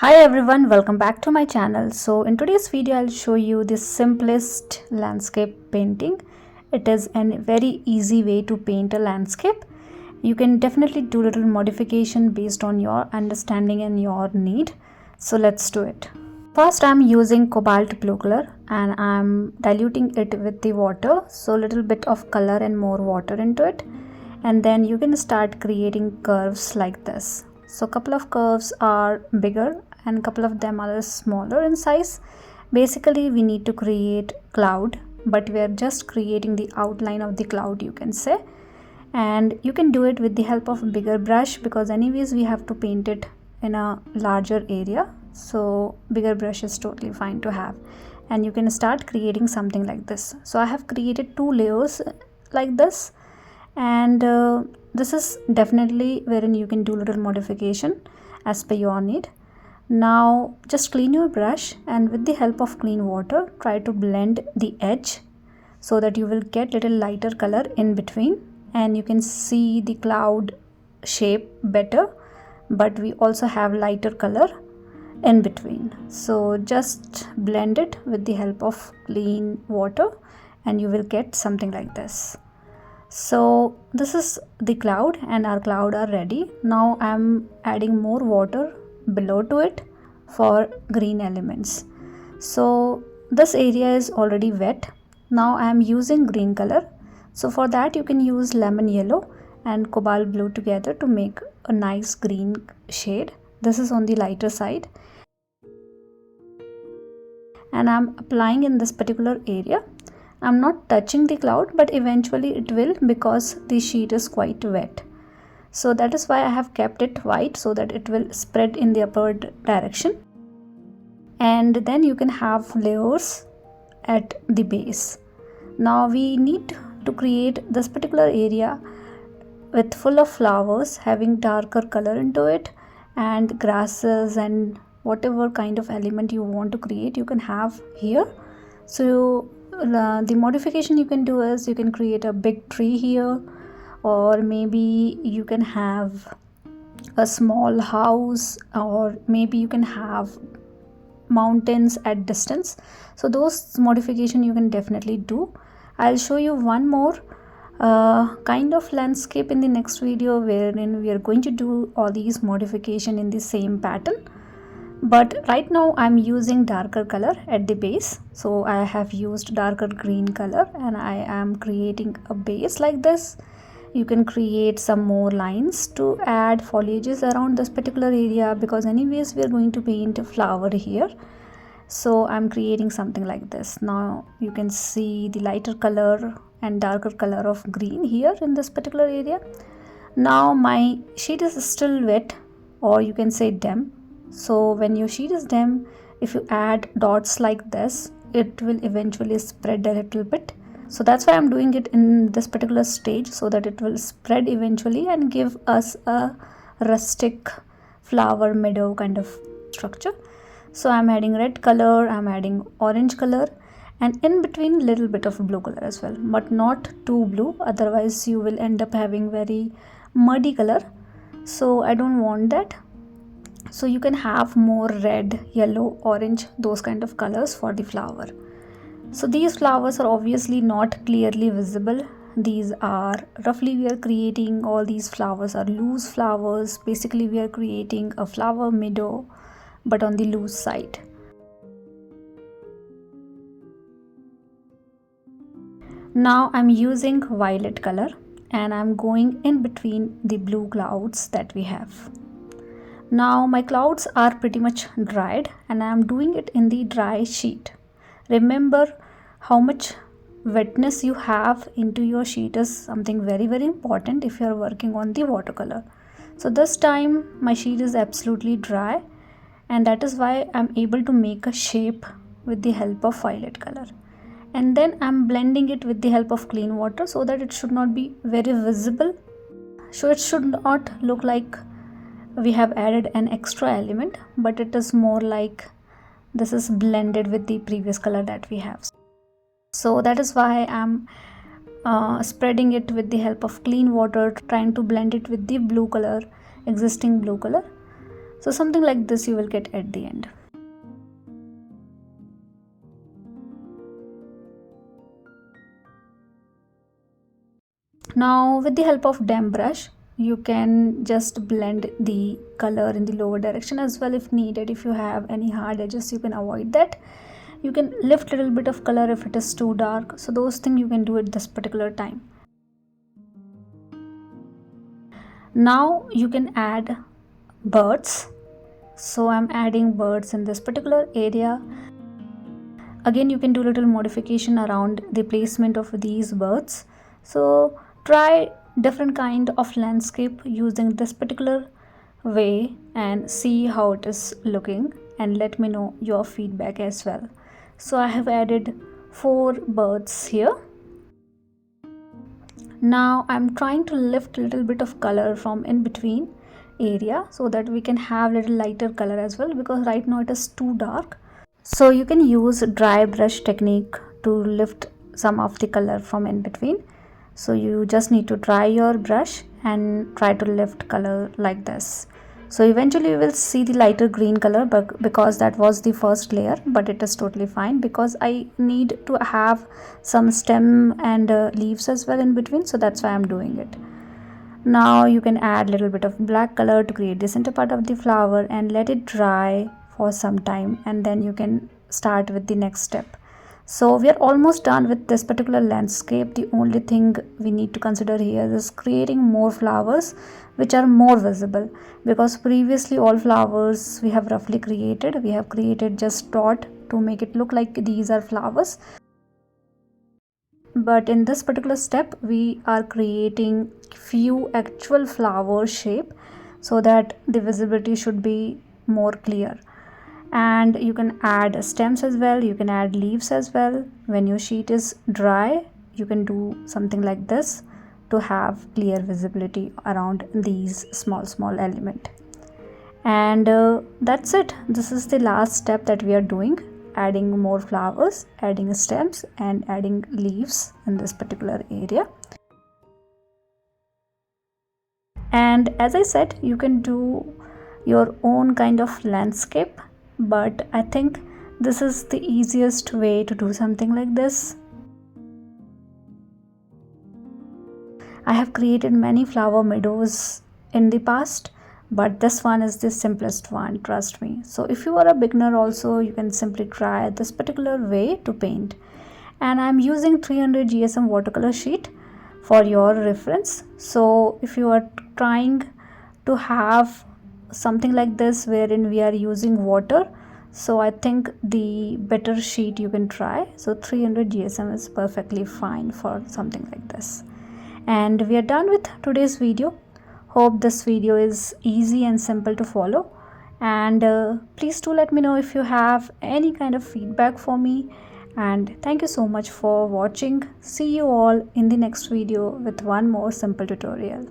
Hi everyone, welcome back to my channel. So in today's video I'll show you the simplest landscape painting. It is a very easy way to paint a landscape. You can definitely do little modification based on your understanding and your need. So let's do it. First I'm using cobalt blue color and I'm diluting it with the water. So little bit of color and more water into it. And then you can start creating curves like this. So couple of curves are bigger and couple of them are smaller in size. Basically we need to create cloud, but we are just creating the outline of the cloud, you can say. And you can do it with the help of a bigger brush, because anyways we have to paint it in a larger area, so bigger brush is totally fine to have. And you can start creating something like this. So I have created 2 layers like this, and this is definitely wherein you can do little modification as per your need. Now just clean your brush and with the help of clean water try to blend the edge so that you will get little lighter color in between, and you can see the cloud shape better, but we also have lighter color in between. So just blend it with the help of clean water and you will get something like this. So this is the cloud and our cloud are ready. Now I'm adding more water below to it for green elements. So this area is already wet. Now I am using green color. So for that you can use lemon yellow and cobalt blue together to make a nice green shade. This is on the lighter side. And I'm applying in this particular area. I'm not touching the cloud, but eventually it will, because the sheet is quite wet. So that is why I have kept it white, so that it will spread in the upward direction. And then you can have layers at the base. Now we need to create this particular area with full of flowers having darker color into it, and grasses and whatever kind of element you want to create you can have here. So the modification you can do is you can create a big tree here, or maybe you can have a small house, or maybe you can have mountains at distance. So those modification you can definitely do. I'll show you one more kind of landscape in the next video, wherein we are going to do all these modification in the same pattern. But right now I'm using darker color at the base. So I have used darker green color and I am creating a base like this. You can create some more lines to add foliages around this particular area, because anyways we are going to paint a flower here. So I'm creating something like this. Now you can see the lighter color and darker color of green here in this particular area. Now my sheet is still wet, or you can say damp. So when your sheet is damp, if you add dots like this, it will eventually spread a little bit. So that's why I'm doing it in this particular stage, so that it will spread eventually and give us a rustic flower meadow kind of structure. So I'm adding red color, I'm adding orange color, and in between little bit of blue color as well, but not too blue, otherwise you will end up having very muddy color. So I don't want that. So you can have more red, yellow, orange, those kind of colors for the flower. So these flowers are obviously not clearly visible. These are roughly, we are creating, all these flowers are loose flowers. Basically we are creating a flower meadow, but on the loose side. Now I'm using violet color and I'm going in between the blue clouds that we have. Now my clouds are pretty much dried and I am doing it in the dry sheet. Remember, how much wetness you have into your sheet is something very important if you are working on the watercolor. So this time my sheet is absolutely dry, and that is why I'm able to make a shape with the help of violet color. And then I'm blending it with the help of clean water, so that it should not be very visible. So it should not look like we have added an extra element, but it is more like this is blended with the previous color that we have. So that is why I'm spreading it with the help of clean water, trying to blend it with the blue color, existing blue color. So something like this you will get at the end. Now with the help of damp brush, you can just blend the color in the lower direction as well if needed. If you have any hard edges, you can avoid that. You can lift little bit of color if it is too dark. So those things you can do at this particular time. Now you can add birds. So I'm adding birds in this particular area. Again, you can do little modification around the placement of these birds. So try different kind of landscape using this particular way and see how it is looking, and let me know your feedback as well. So I have added 4 birds here. Now I'm trying to lift a little bit of color from in between area so that we can have little lighter color as well, because right now it is too dark. So you can use dry brush technique to lift some of the color from in between. So you just need to dry your brush and try to lift color like this. So eventually you will see the lighter green color, but because that was the first layer, but it is totally fine because I need to have some stem and leaves as well in between, so that's why I'm doing it. Now you can add little bit of black color to create the center part of the flower and let it dry for some time, and then you can start with the next step. So we are almost done with this particular landscape. The only thing we need to consider here is creating more flowers which are more visible, because previously all flowers we have roughly created, we have created just dot to make it look like these are flowers. But in this particular step we are creating few actual flower shape so that the visibility should be more clear. And you can add stems as well, you can add leaves as well. When your sheet is dry, you can do something like this to have clear visibility around these small element. And that's it. This is the last step that we are doing, adding more flowers, adding stems and adding leaves in this particular area. And as I said, you can do your own kind of landscape, but I think this is the easiest way to do something like this. I have created many flower meadows in the past, but this one is the simplest one, trust me. So if you are a beginner also, you can simply try this particular way to paint. And I'm using 300 GSM watercolor sheet for your reference. So if you are trying to have something like this wherein we are using water, so I think the better sheet you can try. So 300 GSM is perfectly fine for something like this. And we are done with today's video. Hope this video is easy and simple to follow, and please do let me know if you have any kind of feedback for me. And thank you so much for watching. See you all in the next video with one more simple tutorial.